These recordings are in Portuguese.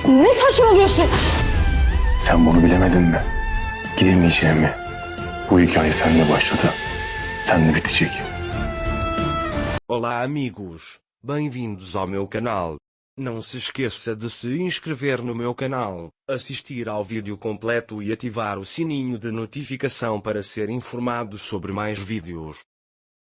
Ne saçmalıyorsun? Sen bunu bilemedin mi? Gidemeyeceğimi. Bu hikaye seninle başladı. Seninle bitecek. Olá amigos, bem-vindos ao meu canal. Não se esqueça de se inscrever no meu canal, assistir ao vídeo completo e ativar o sininho de notificação para ser informado sobre mais vídeos.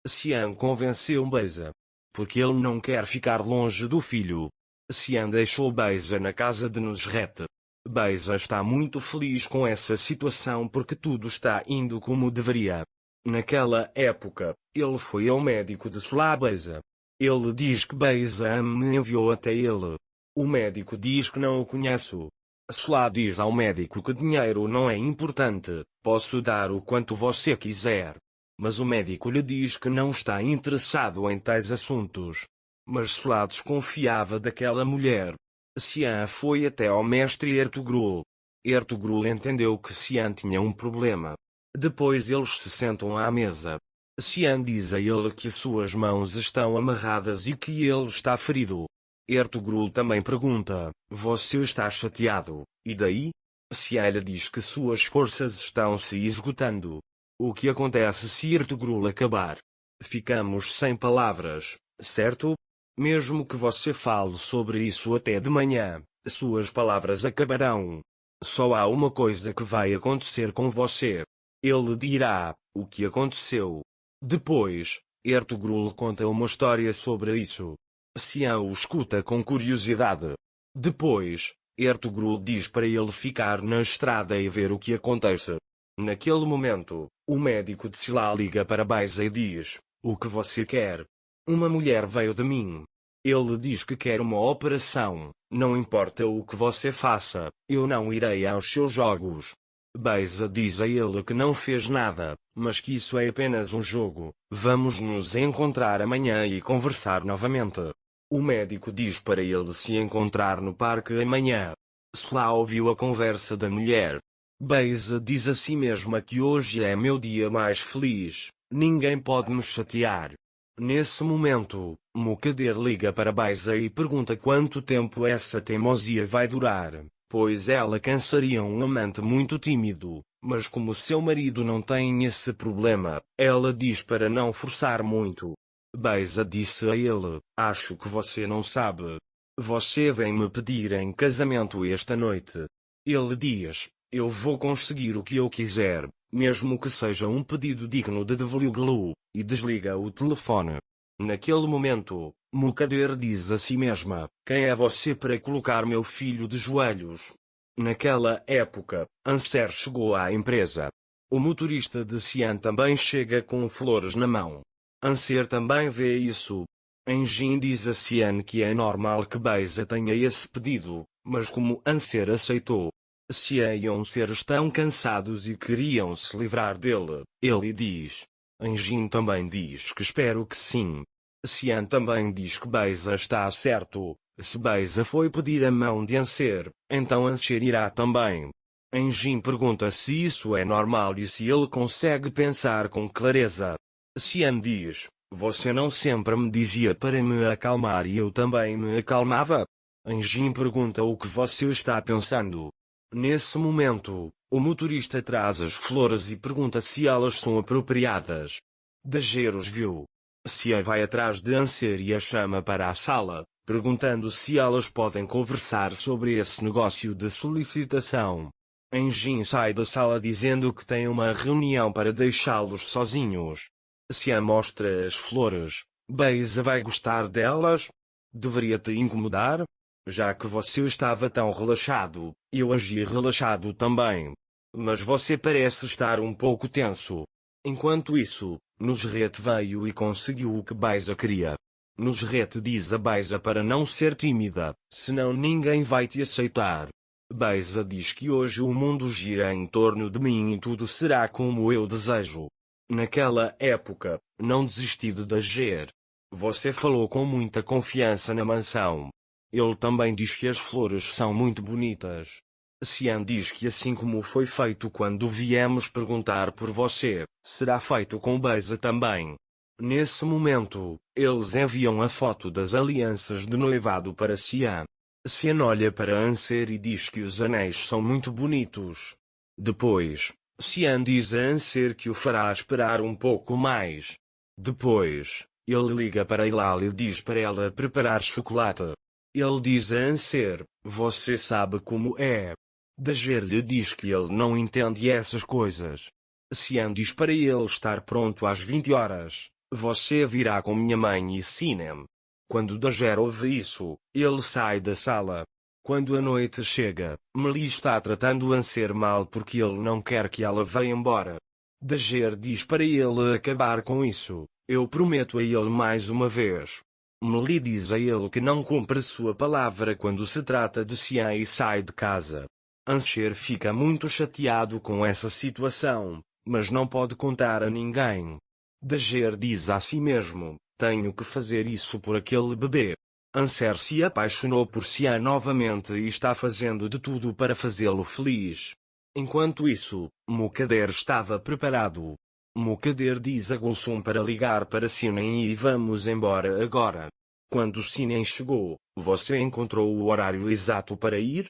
Xian convenceu Beisa, porque ele não quer ficar longe do filho. Xian deixou Beisa na casa de Nusret. Beisa está muito feliz com essa situação porque tudo está indo como deveria. Naquela época, ele foi ao médico de sua Beisa. Ele diz que Beisa me enviou até ele. O médico diz que não o conheço. Sua diz ao médico que dinheiro não é importante, posso dar o quanto você quiser. Mas o médico lhe diz que não está interessado em tais assuntos. Mas Sua desconfiava daquela mulher. Xian foi até ao mestre Ertugrul. Ertugrul entendeu que Xian tinha um problema. Depois eles se sentam à mesa. Xian diz a ele que suas mãos estão amarradas e que ele está ferido. Ertugrul também pergunta, você está chateado, e daí? Xian lhe diz que suas forças estão se esgotando. O que acontece se Ertugrul acabar? Ficamos sem palavras, certo? Mesmo que você fale sobre isso até de manhã, suas palavras acabarão. Só há uma coisa que vai acontecer com você. Ele dirá, o que aconteceu. Depois, Ertugrul conta uma história sobre isso. Xian o escuta com curiosidade. Depois, Ertugrul diz para ele ficar na estrada e ver o que acontece. Naquele momento, o médico de Sila liga para Beisa e diz, o que você quer? Uma mulher veio de mim. Ele diz que quer uma operação, não importa o que você faça, eu não irei aos seus jogos. Beisa diz a ele que não fez nada, mas que isso é apenas um jogo. Vamos nos encontrar amanhã e conversar novamente. O médico diz para ele se encontrar no parque amanhã. Sla ouviu a conversa da mulher. Beisa diz a si mesma que hoje é meu dia mais feliz, ninguém pode me chatear. Nesse momento, Mukader liga para Beisa e pergunta quanto tempo essa teimosia vai durar. Pois ela cansaria um amante muito tímido, mas como seu marido não tem esse problema, ela diz para não forçar muito. Beisa disse a ele, acho que você não sabe. Você vem me pedir em casamento esta noite. Ele diz, eu vou conseguir o que eu quiser, mesmo que seja um pedido digno de Devluglu, e desliga o telefone. Naquele momento, Mukader diz a si mesma, quem é você para colocar meu filho de joelhos? Naquela época, Anser chegou à empresa. O motorista de Xian também chega com flores na mão. Anser também vê isso. Enjin diz a Xian que é normal que Beisa tenha esse pedido, mas como Anser aceitou, Xian e Anser estão cansados e queriam se livrar dele, ele diz. Enjin também diz que espero que sim. Xian também diz que Beisa está certo. Se Beisa foi pedir a mão de Anser, então Anser irá também. Enjin pergunta se isso é normal e se ele consegue pensar com clareza. Xian diz, você não sempre me dizia para me acalmar e eu também me acalmava? Enjin pergunta o que você está pensando. Nesse momento, o motorista traz as flores e pergunta se elas são apropriadas. Dageros viu. Xian vai atrás de Anser e a chama para a sala, perguntando se elas podem conversar sobre esse negócio de solicitação. Enjin sai da sala dizendo que tem uma reunião para deixá-los sozinhos. Xian mostra as flores. Beisa vai gostar delas? Deveria te incomodar? Já que você estava tão relaxado, eu agi relaxado também. Mas você parece estar um pouco tenso. Enquanto isso, Nusret veio e conseguiu o que Beisa queria. Nusret diz a Beisa para não ser tímida, senão ninguém vai te aceitar. Beisa diz que hoje o mundo gira em torno de mim e tudo será como eu desejo. Naquela época, não desisti de Dager. Você falou com muita confiança na mansão. Ele também diz que as flores são muito bonitas. Xian diz que assim como foi feito quando viemos perguntar por você, será feito com Beisa também. Nesse momento, eles enviam a foto das alianças de noivado para Xian. Cian olha para Anser e diz que os anéis são muito bonitos. Depois, Cian diz a Anser que o fará esperar um pouco mais. Depois, ele liga para Hilal e diz para ela preparar chocolate. Ele diz a Anser, você sabe como é. Dager lhe diz que ele não entende essas coisas. Cian diz para ele estar pronto às 20 horas. Você virá com minha mãe e Sinem. Quando Dager ouve isso, ele sai da sala. Quando a noite chega, Meli está tratando Anser mal porque ele não quer que ela vá embora. Dager diz para ele acabar com isso. Eu prometo a ele mais uma vez. Meli diz a ele que não cumpre sua palavra quando se trata de Cian e sai de casa. Anser fica muito chateado com essa situação, mas não pode contar a ninguém. Dager diz a si mesmo, tenho que fazer isso por aquele bebê. Anser se apaixonou por Cian novamente e está fazendo de tudo para fazê-lo feliz. Enquanto isso, Mukader estava preparado. Mukader diz a Gulsum para ligar para Sinem e vamos embora agora. Quando Sinem chegou, você encontrou o horário exato para ir?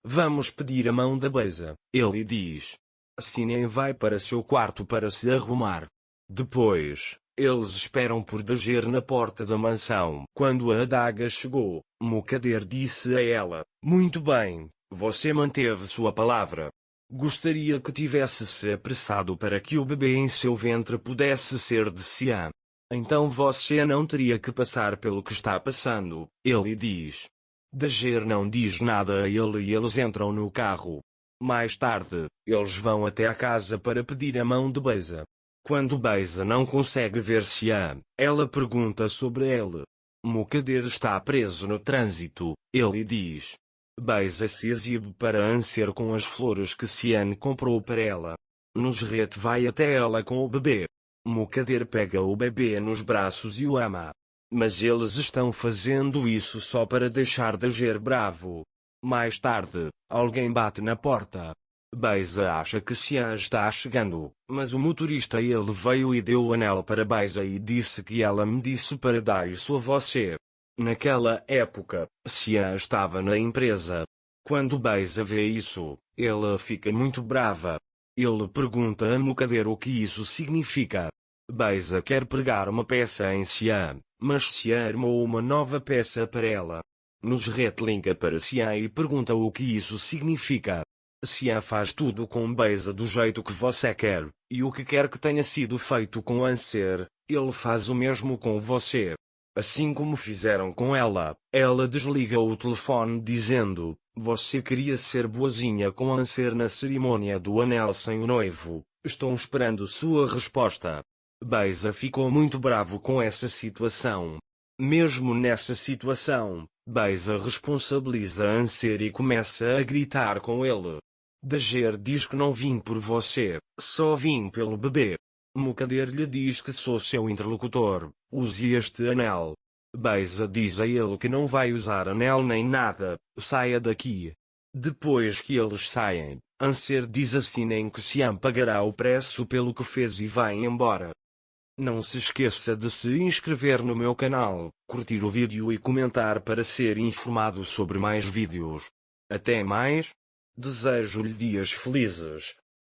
Vamos pedir a mão da Beza, ele diz. Sinem vai para seu quarto para se arrumar. Depois, eles esperam por Dager na porta da mansão. Quando a adaga chegou, Mukader disse a ela, muito bem, você manteve sua palavra. Gostaria que tivesse se apressado para que o bebê em seu ventre pudesse ser de Cian. Então você não teria que passar pelo que está passando, ele diz. Dager não diz nada a ele e eles entram no carro. Mais tarde, eles vão até a casa para pedir a mão de Beza. Quando Beza não consegue ver Cian, ela pergunta sobre ele. Mukader está preso no trânsito, ele diz. Beza se exibe para Anser com as flores que Cian comprou para ela. Nusret vai até ela com o bebê. Mukader pega o bebê nos braços e o ama. Mas eles estão fazendo isso só para deixar Dager bravo. Mais tarde, alguém bate na porta. Beza acha que Cian está chegando, mas o motorista ele veio e deu o anel para Beza e disse que ela me disse para dar isso a você. Naquela época, Cian estava na empresa. Quando Beza vê isso, ela fica muito brava. Ele pergunta a Mukader o que isso significa. Beza quer pregar uma peça em Cian, mas Cian armou uma nova peça para ela. Nusret liga para Cian e pergunta o que isso significa. Cian faz tudo com Beza do jeito que você quer, e o que quer que tenha sido feito com Anser, ele faz o mesmo com você. Assim como fizeram com ela, ela desliga o telefone dizendo, você queria ser boazinha com Anser na cerimônia do anel sem o noivo, estou esperando sua resposta. Beza ficou muito bravo com essa situação. Mesmo nessa situação, Beza responsabiliza Anser e começa a gritar com ele. Dager diz que não vim por você, só vim pelo bebê. Mukader lhe diz que sou seu interlocutor, use este anel. Beza diz a ele que não vai usar anel nem nada, saia daqui. Depois que eles saem, Anser diz a Sinem que Cian pagará o preço pelo que fez e vai embora. Não se esqueça de se inscrever no meu canal, curtir o vídeo e comentar para ser informado sobre mais vídeos. Até mais. Desejo-lhe dias felizes.